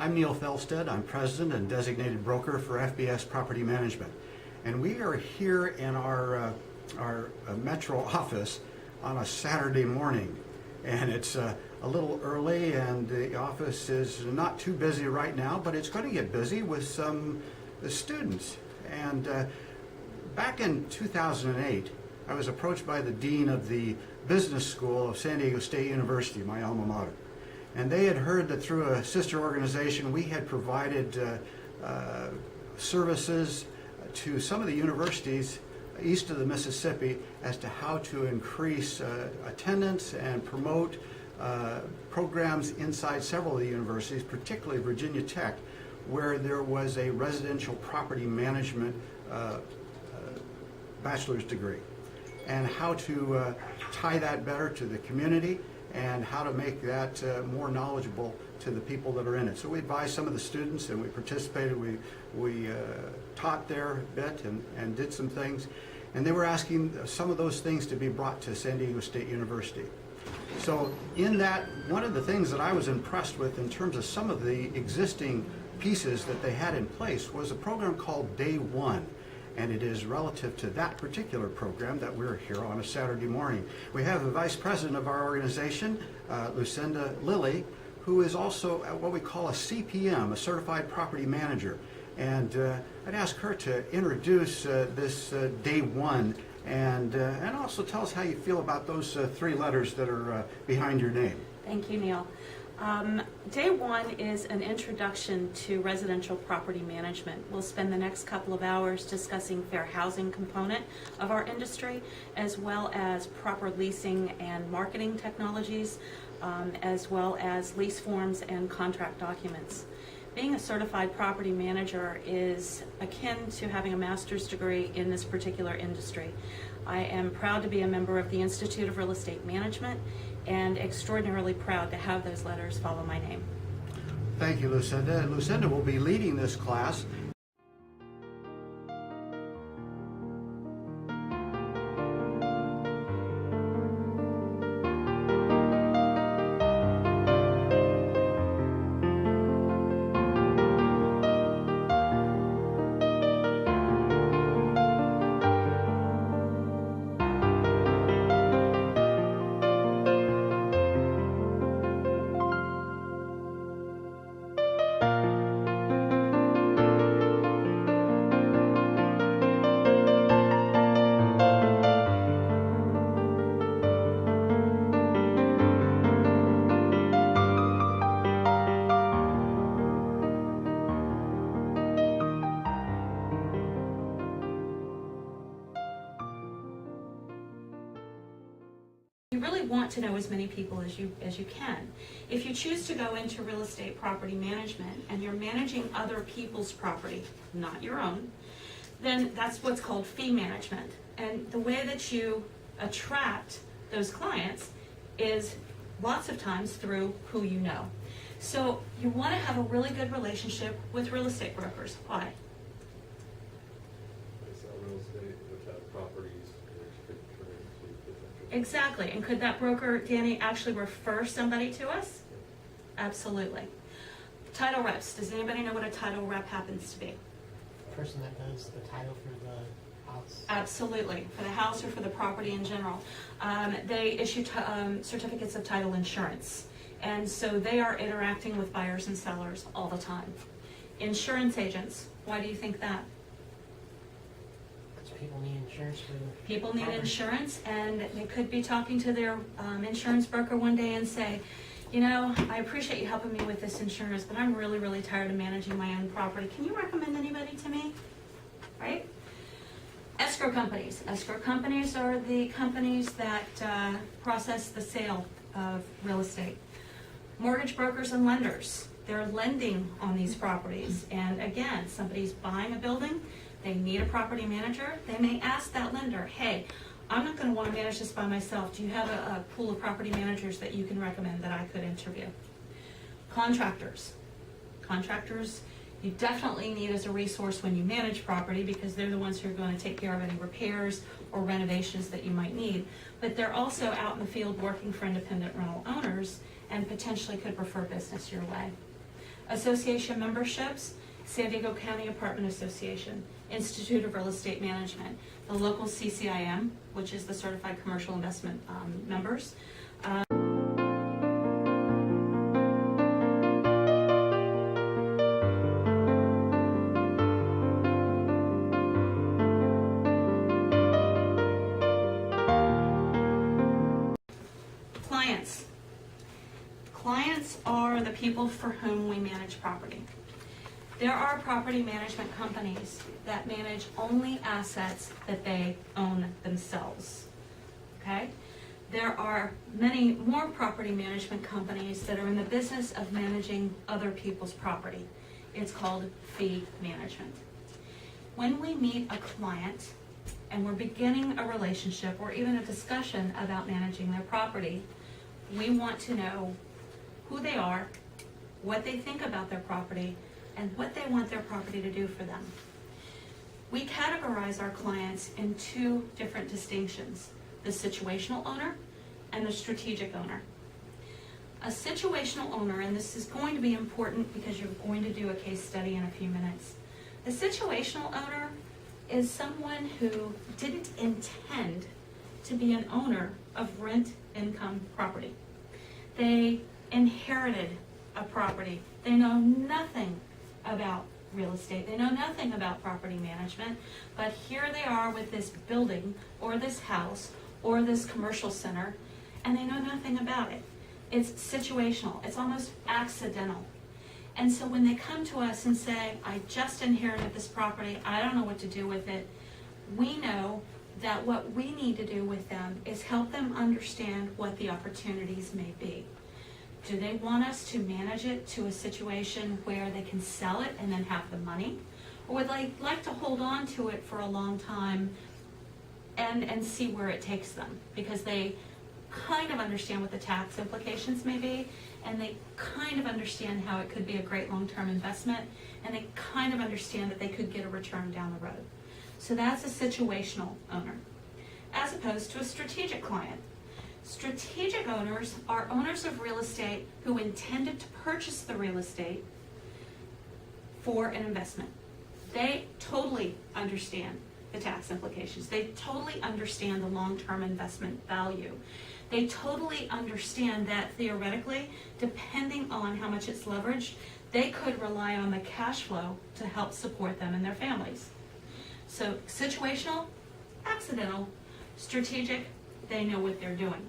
I'm Neil Felstead. I'm president and designated broker for FBS Property Management. And we are here in our metro office on a Saturday morning. And it's a little early and the office is not too busy right now, but it's going to get busy with some students. And back in 2008, I was approached by the dean of the business school of San Diego State University, my alma mater. And they had heard that through a sister organization we had provided services to some of the universities east of the Mississippi as to how to increase attendance and promote programs inside several of the universities, particularly Virginia Tech, where there was a residential property management bachelor's degree, and how to tie that better to the community and how to make that more knowledgeable to the people that are in it. So we advised some of the students and we participated, we taught there a bit and did some things. And they were asking some of those things to be brought to San Diego State University. So in that, one of the things that I was impressed with in terms of some of the existing pieces that they had in place was a program called Day1. And it is relative to that particular program that we're here on a Saturday morning. We have the vice president of our organization, Lucinda Lilly, who is also what we call a CPM, a certified property manager. And I'd ask her to introduce this Day1 and also tell us how you feel about those three letters that are behind your name. Thank you, Neil. Day1 is an introduction to residential property management. We'll spend the next couple of hours discussing fair housing component of our industry, as well as proper leasing and marketing technologies, as well as lease forms and contract documents. Being a certified property manager is akin to having a master's degree in this particular industry. I am proud to be a member of the Institute of Real Estate Management and extraordinarily proud to have those letters follow my name. Thank you, Lucinda. Lucinda will be leading this class. You really want to know as many people as you can. If you choose to go into real estate property management and you're managing other people's property, not your own, then that's what's called fee management. And the way that you attract those clients is lots of times through who you know. So you want to have a really good relationship with real estate brokers. Why? Real estate, which have properties, which could turn into potential. Exactly. And could that broker, Danny, actually refer somebody to us? Absolutely. Title reps. Does anybody know what a title rep happens to be? Person that does the title for the house. Absolutely. For the house or for the property in general. They issue certificates of title insurance. And so they are interacting with buyers and sellers all the time. Insurance agents. Why do you think that? People need insurance for People need property. Insurance, and they could be talking to their insurance broker one day and say, you know, I appreciate you helping me with this insurance, but I'm really, really tired of managing my own property. Can you recommend anybody to me? Right? Escrow companies. Escrow companies are the companies that process the sale of real estate. Mortgage brokers and lenders. They're lending on these properties. And again, somebody's buying a building, they need a property manager. They may ask that lender, hey, I'm not going to want to manage this by myself. Do you have a pool of property managers that you can recommend that I could interview? Contractors. Contractors, you definitely need as a resource when you manage property because they're the ones who are going to take care of any repairs or renovations that you might need. But they're also out in the field working for independent rental owners and potentially could refer business your way. Association memberships, San Diego County Apartment Association, Institute of Real Estate Management, the local CCIM, which is the Certified Commercial Investment members. Clients. Clients are the people for whom we manage property. There are property management companies that manage only assets that they own themselves, okay? There are many more property management companies that are in the business of managing other people's property. It's called fee management. When we meet a client and we're beginning a relationship or even a discussion about managing their property, we want to know who they are, what they think about their property, and what they want their property to do for them. We categorize our clients in two different distinctions, the situational owner and the strategic owner. A situational owner, and this is going to be important because you're going to do a case study in a few minutes. The situational owner is someone who didn't intend to be an owner of rent income property. They inherited a property. They know nothing about real estate. They know nothing about property management, but here they are with this building or this house or this commercial center, and they know nothing about it. It's situational. It's almost accidental. And so when they come to us and say, I just inherited this property, I don't know what to do with it, we know that what we need to do with them is help them understand what the opportunities may be. Do they want us to manage it to a situation where they can sell it and then have the money? Or would they like to hold on to it for a long time and see where it takes them? Because they kind of understand what the tax implications may be, and they kind of understand how it could be a great long-term investment, and they kind of understand that they could get a return down the road. So that's a situational owner, as opposed to a strategic client. Strategic owners are owners of real estate who intended to purchase the real estate for an investment. They totally understand the tax implications. They totally understand the long-term investment value. They totally understand that theoretically, depending on how much it's leveraged, they could rely on the cash flow to help support them and their families. So situational, accidental, strategic, they know what they're doing.